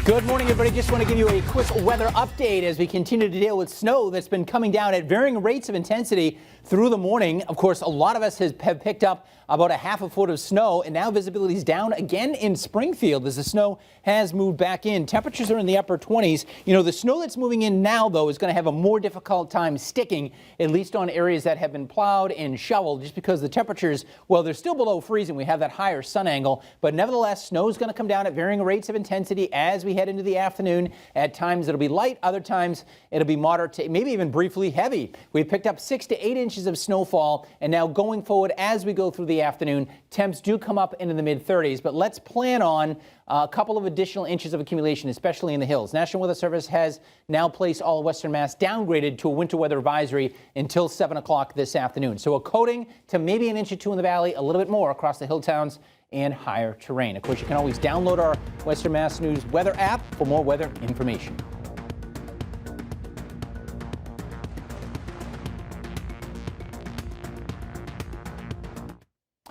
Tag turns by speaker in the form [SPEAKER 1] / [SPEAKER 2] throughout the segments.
[SPEAKER 1] Good morning, everybody. Just want to give you a quick weather update as we continue to deal with snow that's been coming down at varying rates of intensity through the morning. Of course, a lot of us have picked up about a half a foot of snow, and now visibility is down again in Springfield as the snow has moved back in. Temperatures are in the upper 20s. You know, the snow that's moving in now, though, is going to have a more difficult time sticking, at least on areas that have been plowed and shoveled, just because the temperatures, well, they're still below freezing. We have that higher sun angle, but nevertheless, snow is going to come down at varying rates of intensity as we head into the afternoon. At times it'll be light, other times it'll be moderate to maybe even briefly heavy. We've picked up 6 to 8 inches of snowfall, and now going forward as we go through the afternoon, temps do come up into the mid-30s, but let's plan on a couple of additional inches of accumulation, especially in the hills. National Weather Service has now placed all of Western Mass downgraded to a winter weather advisory until 7 o'clock this afternoon. So a coating to maybe an inch or two in the valley, a little bit more across the hill towns and higher terrain. Of course, you can always download our Western Mass News weather app for more weather information.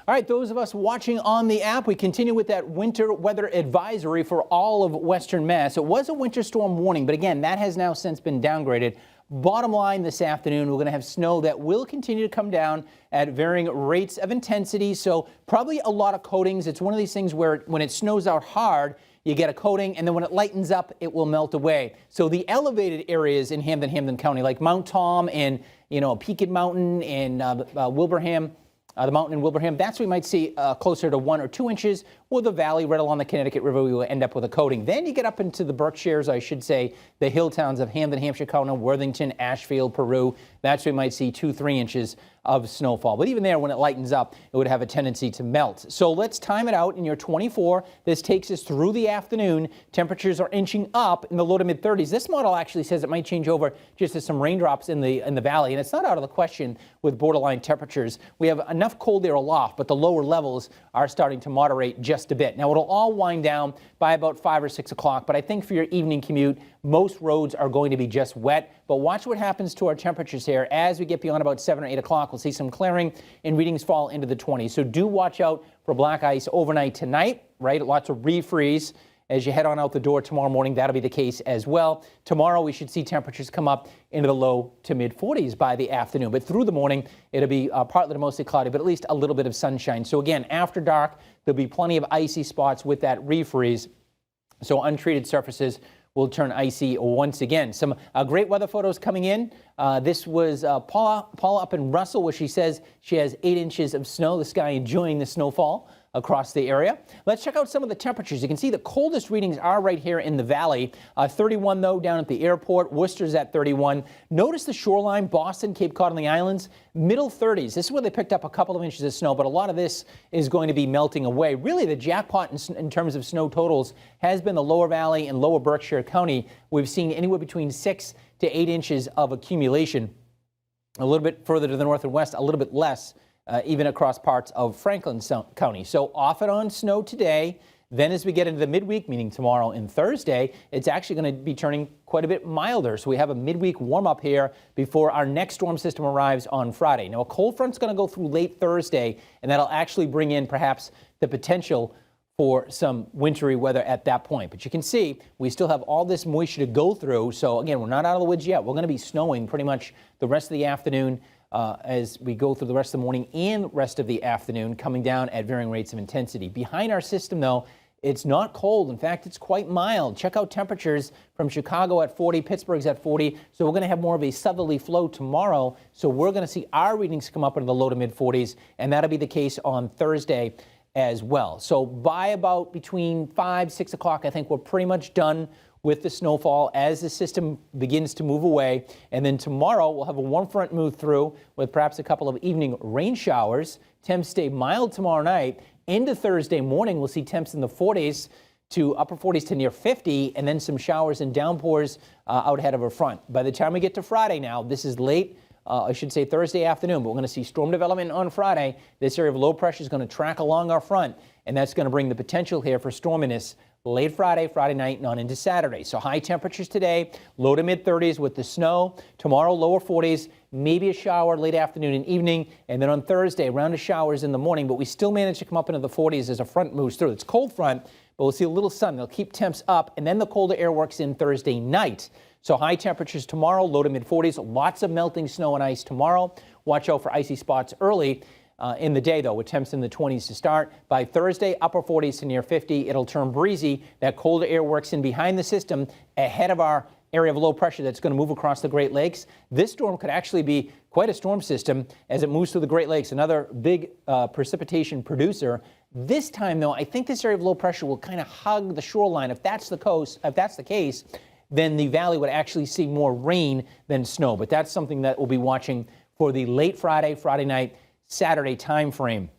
[SPEAKER 1] All right, those of us watching on the app, we continue with that winter weather advisory for all of Western Mass. It was a winter storm warning, but again, that has now since been downgraded. Bottom line this afternoon, we're going to have snow that will continue to come down at varying rates of intensity. So probably a lot of coatings. It's one of these things where when it snows out hard, you get a coating, and then when it lightens up, it will melt away. So the elevated areas in Hamden County, like Mount Tom and, Peaked Mountain and Wilbraham, the mountain in Wilbraham, that's where we might see closer to 1 or 2 inches, or the valley right along the Connecticut River, we will end up with a coating. Then you get up into the Berkshires, I should say, the hill towns of Hamden, Hampshire County, Worthington, Ashfield, Peru. That's where we might see 2-3 inches of snowfall. But even there, when it lightens up, it would have a tendency to melt. So let's time it out in your 24. This takes us through the afternoon. Temperatures are inching up in the low to mid 30s. This model actually says it might change over just as some raindrops in the valley, and it's not out of the question with borderline temperatures. We have enough cold air aloft, but the lower levels are starting to moderate just a bit. Now, it'll all wind down by about 5 or 6 o'clock, but I think for your evening commute, most roads are going to be just wet. But watch what happens to our temperatures here. As we get beyond about 7 or 8 o'clock, we'll see some clearing and readings fall into the 20s. So do watch out for black ice overnight tonight, right? Lots of refreeze. As you head on out the door tomorrow morning, that'll be the case as well. Tomorrow, we should see temperatures come up into the low to mid 40s by the afternoon. But through the morning, it'll be partly to mostly cloudy, but at least a little bit of sunshine. So again, after dark, there'll be plenty of icy spots with that refreeze. So untreated surfaces will turn icy once again. Some great weather photos coming in. This was Paula up in Russell, where she says she has 8 inches of snow. This guy enjoying the snowfall across the area. Let's check out some of the temperatures. You can see the coldest readings are right here in the valley. 31 though down at the airport. Worcester's at 31. Notice the shoreline, Boston, Cape Cod and the islands, middle 30s. This is where they picked up a couple of inches of snow, but a lot of this is going to be melting away. Really, the jackpot in terms of snow totals has been the lower valley and lower Berkshire County. We've seen anywhere between 6 to 8 inches of accumulation. A little bit further to the north and west, a little bit less. Even across parts of Franklin County. So off and on snow today. Then as we get into the midweek, meaning tomorrow and Thursday, it's actually going to be turning quite a bit milder. So we have a midweek warm up here before our next storm system arrives on Friday. Now a cold front's going to go through late Thursday, and that'll actually bring in perhaps the potential for some wintry weather at that point. But you can see we still have all this moisture to go through. So again, we're not out of the woods yet. We're going to be snowing pretty much the rest of the afternoon. As we go through the rest of the morning and rest of the afternoon, coming down at varying rates of intensity. Behind our system, though, it's not cold. In fact, it's quite mild. Check out temperatures from Chicago at 40, Pittsburgh's at 40. So we're going to have more of a southerly flow tomorrow. So we're going to see our readings come up into the low to mid 40s, and that'll be the case on Thursday as well. So by about between 5, 6 o'clock, I think we're pretty much done with the snowfall as the system begins to move away. And then tomorrow we'll have a warm front move through with perhaps a couple of evening rain showers. Temps stay mild tomorrow night. Into Thursday morning, we'll see temps in the 40s to upper 40s to near 50, and then some showers and downpours out ahead of our front. By the time we get to Friday now, this is late, I should say Thursday afternoon, but we're going to see storm development on Friday. This area of low pressure is going to track along our front, and that's going to bring the potential here for storminess late Friday night, and on into Saturday. So high temperatures today, low to mid 30s with the snow. Tomorrow, lower 40s, maybe a shower late afternoon and evening. And then on Thursday, a round of showers in the morning, but we still manage to come up into the 40s as a front moves through. It's cold front, but we'll see a little sun. They'll keep temps up, and then the colder air works in Thursday night. So high temperatures tomorrow, low to mid-40s. Lots of melting snow and ice tomorrow. Watch out for icy spots early in the day, though, with temps in the 20s to start. By Thursday, upper 40s to near 50. It'll turn breezy. That colder air works in behind the system ahead of our area of low pressure that's going to move across the Great Lakes. This storm could actually be quite a storm system as it moves through the Great Lakes, another big precipitation producer. This time, though, I think this area of low pressure will kind of hug the shoreline. If that's the case, then the valley would actually see more rain than snow. But that's something that we'll be watching for the late Friday night, Saturday time frame.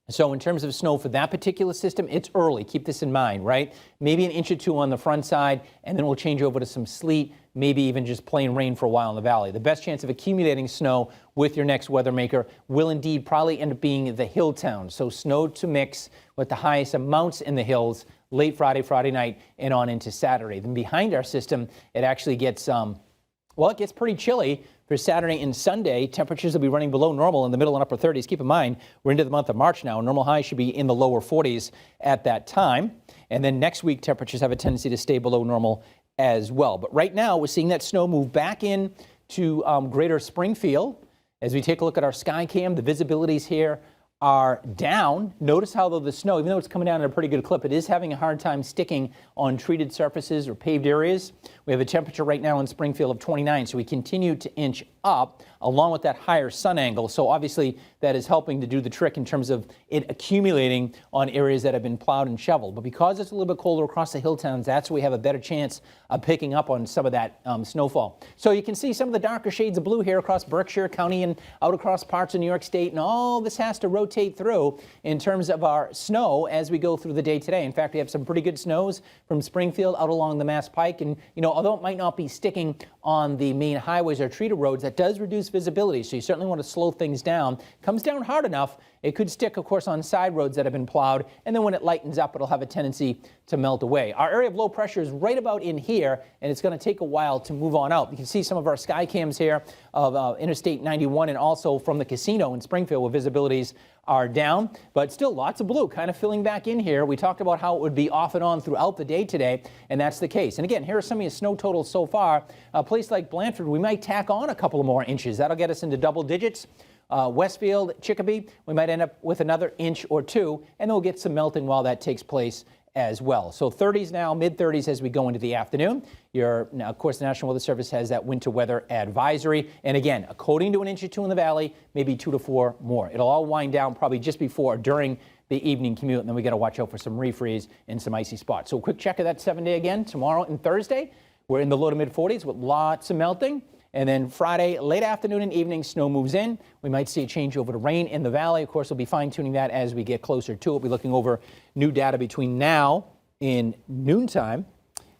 [SPEAKER 1] So in terms of snow for that particular system, it's early. Keep this in mind, right? Maybe an inch or two on the front side, and then we'll change over to some sleet, maybe even just plain rain for a while in the valley. The best chance of accumulating snow with your next weather maker will indeed probably end up being the hill towns. So snow to mix with the highest amounts in the hills late Friday night, and on into Saturday. Then behind our system, it actually gets, it gets pretty chilly for Saturday and Sunday. Temperatures will be running below normal in the middle and upper 30s. Keep in mind, we're into the month of March now. Normal highs should be in the lower 40s at that time. And then next week, temperatures have a tendency to stay below normal as well. But right now, we're seeing that snow move back in to greater Springfield. As we take a look at our sky cam, the visibilities here are down. Notice how, though, the snow, even though it's coming down at a pretty good clip, it is having a hard time sticking on treated surfaces or paved areas. We have a temperature right now in Springfield of 29, so we continue to inch up along with that higher sun angle. So obviously that is helping to do the trick in terms of it accumulating on areas that have been plowed and shoveled. But because it's a little bit colder across the hill towns, that's where we have a better chance of picking up on some of that snowfall. So you can see some of the darker shades of blue here across Berkshire County and out across parts of New York State, and all this has to rotate through in terms of our snow as we go through the day today. In fact, we have some pretty good snows from Springfield out along the Mass Pike, and although it might not be sticking on the main highways or treated roads, that does reduce visibility, so you certainly want to slow things down. Comes down hard enough, it could stick, of course, on side roads that have been plowed, and then when it lightens up, it'll have a tendency to melt away. Our area of low pressure is right about in here, and it's going to take a while to move on out. You can see some of our sky cams here of Interstate 91 and also from the casino in Springfield where visibilities are down, but still lots of blue kind of filling back in here. We talked about how it would be off and on throughout the day today, and that's the case. And again, here are some of your snow totals so far. A place like Blandford, we might tack on a couple of more inches. That'll get us into double digits. Westfield, Chicopee, we might end up with another inch or two, and then we'll get some melting while that takes place as well. So 30s now, mid-30s as we go into the afternoon. Now, of course, the National Weather Service has that winter weather advisory. And again, according to an inch or two in the valley, maybe 2 to 4 more. It'll all wind down probably just before or during the evening commute, and then we got to watch out for some refreeze and some icy spots. So a quick check of that 7-day again. Tomorrow and Thursday, we're in the low to mid-40s with lots of melting. And then Friday, late afternoon and evening, snow moves in. We might see a change over to rain in the valley. Of course, we'll be fine-tuning that as we get closer to it. We'll be looking over new data between now and noontime.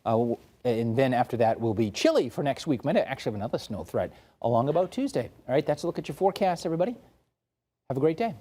[SPEAKER 1] And then after that, we'll be chilly for next week. Might actually have another snow threat along about Tuesday. All right, that's a look at your forecast, everybody. Have a great day.